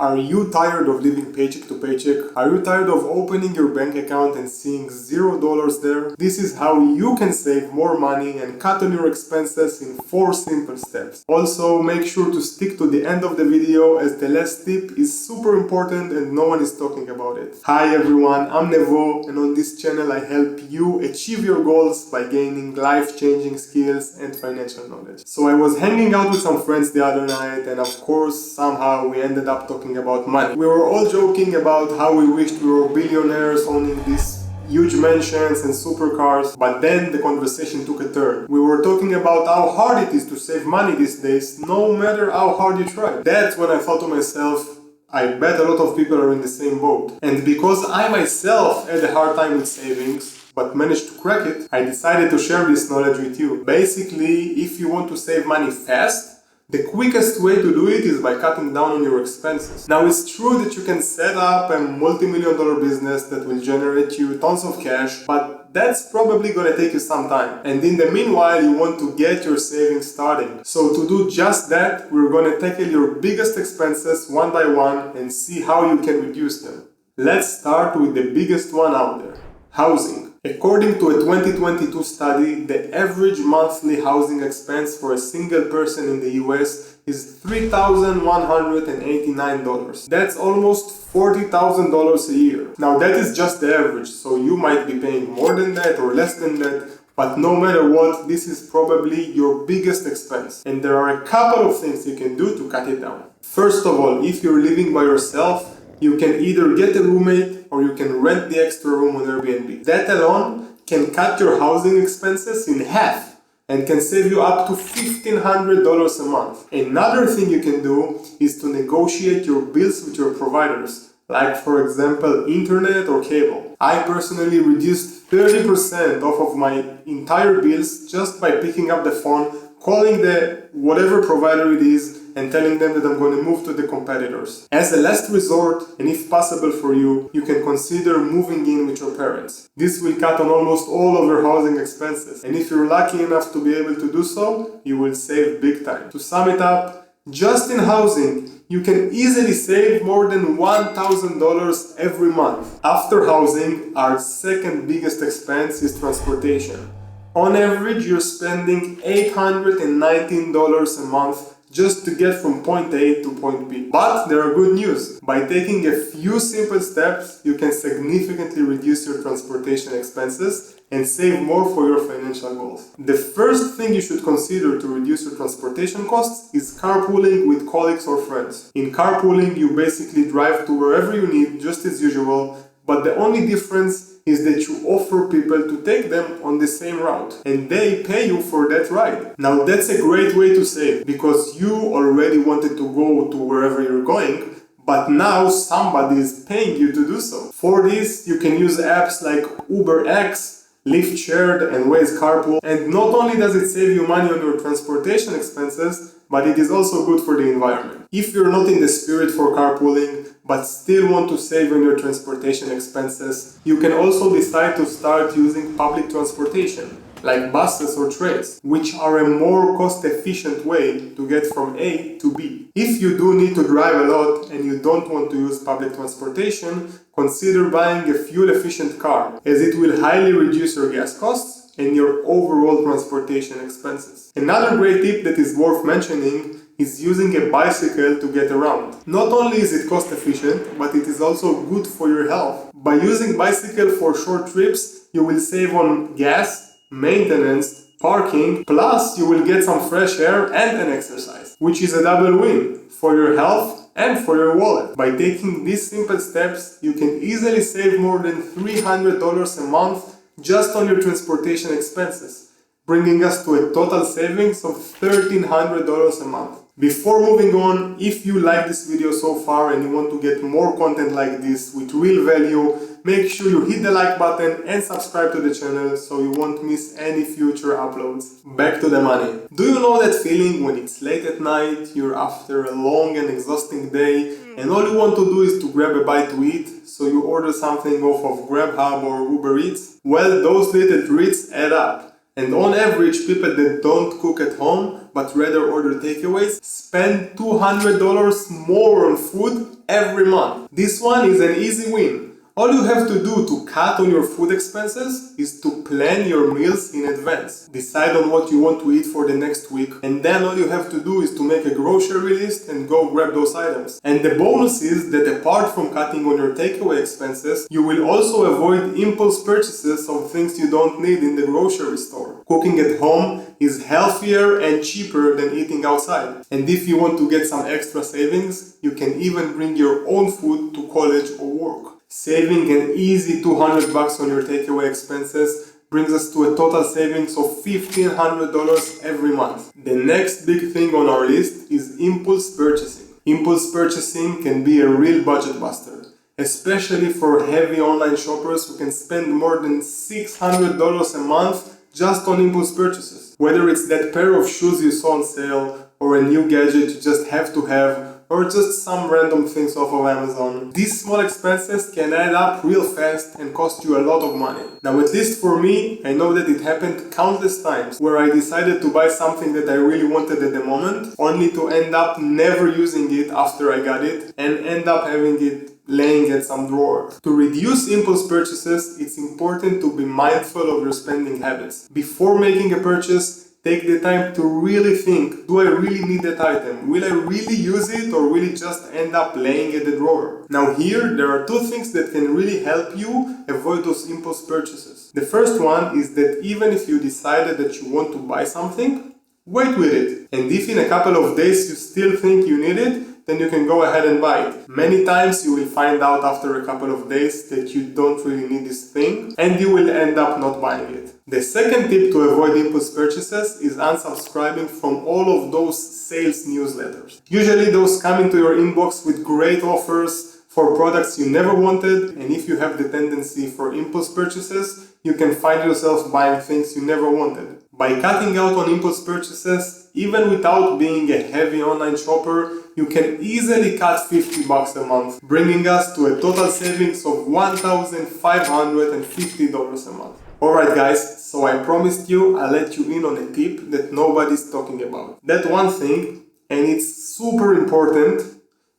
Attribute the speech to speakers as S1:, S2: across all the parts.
S1: Are you tired of living paycheck to paycheck? Are you tired of opening your bank account and seeing $0 there? This is how you can save more money and cut on your expenses in 4 simple steps. Also, make sure to stick to the end of the video as the last tip is super important and no one is talking about it. Hi everyone, I'm Nevo, and on this channel I help you achieve your goals by gaining life-changing skills and financial knowledge. So I was hanging out with some friends the other night, and of course somehow we ended up talking about money. We were all joking about how we wished we were billionaires owning these huge mansions and supercars, but then the conversation took a turn. We were talking about how hard it is to save money these days, no matter how hard you try. That's when I thought to myself, I bet a lot of people are in the same boat. And because I myself had a hard time with savings, but managed to crack it, I decided to share this knowledge with you. Basically, if you want to save money fast, the quickest way to do it is by cutting down on your expenses. Now, it's true that you can set up a multi-million-dollar business that will generate you tons of cash, but that's probably gonna take you some time. And in the meanwhile, you want to get your savings starting. So to do just that, we're gonna tackle your biggest expenses one by one and see how you can reduce them. Let's start with the biggest one out there: housing. According to a 2022 study, the average monthly housing expense for a single person in the US is $3,189. That's almost $40,000 a year. Now that is just the average, so you might be paying more than that or less than that, but no matter what, this is probably your biggest expense. And there are a couple of things you can do to cut it down. First of all, if you're living by yourself, you can either get a roommate or you can rent the extra room on Airbnb. That alone can cut your housing expenses in half and can save you up to $1,500 a month. Another thing you can do is to negotiate your bills with your providers, like for example internet or cable. I personally reduced 30% off of my entire bills just by picking up the phone, calling the whatever provider it is, and telling them that I'm going to move to the competitors. As a last resort, and if possible for you, you can consider moving in with your parents. This will cut on almost all of your housing expenses, and if you're lucky enough to be able to do so, you will save big time. To sum it up, just in housing, you can easily save more than $1,000 every month. After housing, our second biggest expense is transportation. On average, you're spending $819 a month just to get from point A to point B. But there are good news. By taking a few simple steps, you can significantly reduce your transportation expenses and save more for your financial goals. The first thing you should consider to reduce your transportation costs is carpooling with colleagues or friends. In carpooling, you basically drive to wherever you need, just as usual, but the only difference is that you offer people to take them on the same route and they pay you for that ride. Now that's a great way to save because you already wanted to go to wherever you're going, but now somebody is paying you to do so. For this, you can use apps like UberX, Lyft Shared, and Waze Carpool. And not only does it save you money on your transportation expenses, but it is also good for the environment. If you're not in the spirit for carpooling, but still want to save on your transportation expenses, you can also decide to start using public transportation, like buses or trains, which are a more cost-efficient way to get from A to B. If you do need to drive a lot and you don't want to use public transportation, consider buying a fuel-efficient car, as it will highly reduce your gas costs and your overall transportation expenses. Another great tip that is worth mentioning is using a bicycle to get around. Not only is it cost efficient, but it is also good for your health. By using bicycle for short trips, you will save on gas, maintenance, parking, plus you will get some fresh air and an exercise, which is a double win for your health and for your wallet. By taking these simple steps, you can easily save more than $300 a month just on your transportation expenses, bringing us to a total savings of $1,300 a month. Before moving on, if you like this video so far and you want to get more content like this with real value, make sure you hit the like button and subscribe to the channel so you won't miss any future uploads. Back to the money. Do you know that feeling when it's late at night, you're after a long and exhausting day, and all you want to do is to grab a bite to eat, so you order something off of Grubhub or Uber Eats? Well, those little treats add up. And on average, people that don't cook at home but rather order takeaways spend $200 more on food every month. This one is an easy win. All you have to do to cut on your food expenses is to plan your meals in advance. Decide on what you want to eat for the next week, and then all you have to do is to make a grocery list and go grab those items. And the bonus is that apart from cutting on your takeaway expenses, you will also avoid impulse purchases of things you don't need in the grocery store. Cooking at home is healthier and cheaper than eating outside. And if you want to get some extra savings, you can even bring your own food to college or work. Saving an easy $200 on your takeaway expenses brings us to a total savings of $1,500 every month. The next big thing on our list is impulse purchasing. Impulse purchasing can be a real budget buster, especially for heavy online shoppers who can spend more than $600 a month just on impulse purchases. Whether it's that pair of shoes you saw on sale, or a new gadget you just have to have, or just some random things off of Amazon. These small expenses can add up real fast and cost you a lot of money. Now, at least for me, I know that it happened countless times where I decided to buy something that I really wanted at the moment, only to end up never using it after I got it, and end up having it laying at some drawer. To reduce impulse purchases, it's important to be mindful of your spending habits. Before making a purchase, take the time to really think, do I really need that item? Will I really use it, or will it just end up laying at the drawer? Now here, there are two things that can really help you avoid those impulse purchases. The first one is that even if you decided that you want to buy something, wait with it. And if in a couple of days you still think you need it, then you can go ahead and buy it. Many times you will find out after a couple of days that you don't really need this thing, and you will end up not buying it. The second tip to avoid impulse purchases is unsubscribing from all of those sales newsletters. Usually those come into your inbox with great offers for products you never wanted, and if you have the tendency for impulse purchases, you can find yourself buying things you never wanted. By cutting out on impulse purchases, even without being a heavy online shopper, you can easily cut $50 a month, bringing us to a total savings of $1,550 a month. Alright guys, so I promised you I'll let you in on a tip that nobody's talking about. That one thing, and it's super important,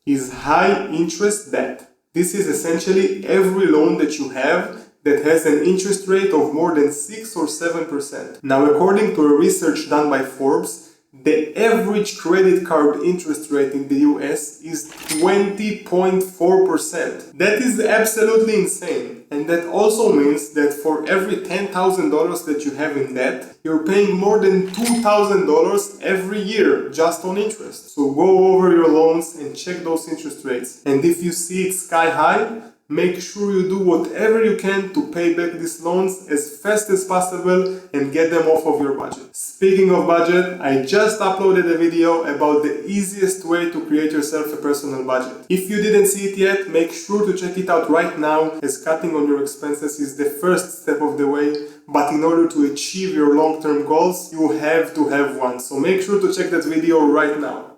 S1: is high interest debt. This is essentially every loan that you have that has an interest rate of more than 6 or 7%. Now, according to a research done by Forbes, the average credit card interest rate in the US is 20.4%. That is absolutely insane. And that also means that for every $10,000 that you have in debt, you're paying more than $2,000 every year just on interest. So go over your loans and check those interest rates. And if you see it sky high, make sure you do whatever you can to pay back these loans as fast as possible and get them off of your budget. Speaking of budget, I just uploaded a video about the easiest way to create yourself a personal budget. If you didn't see it yet, make sure to check it out right now, as cutting on your expenses is the first step of the way. But in order to achieve your long-term goals, you have to have one. So make sure to check that video right now.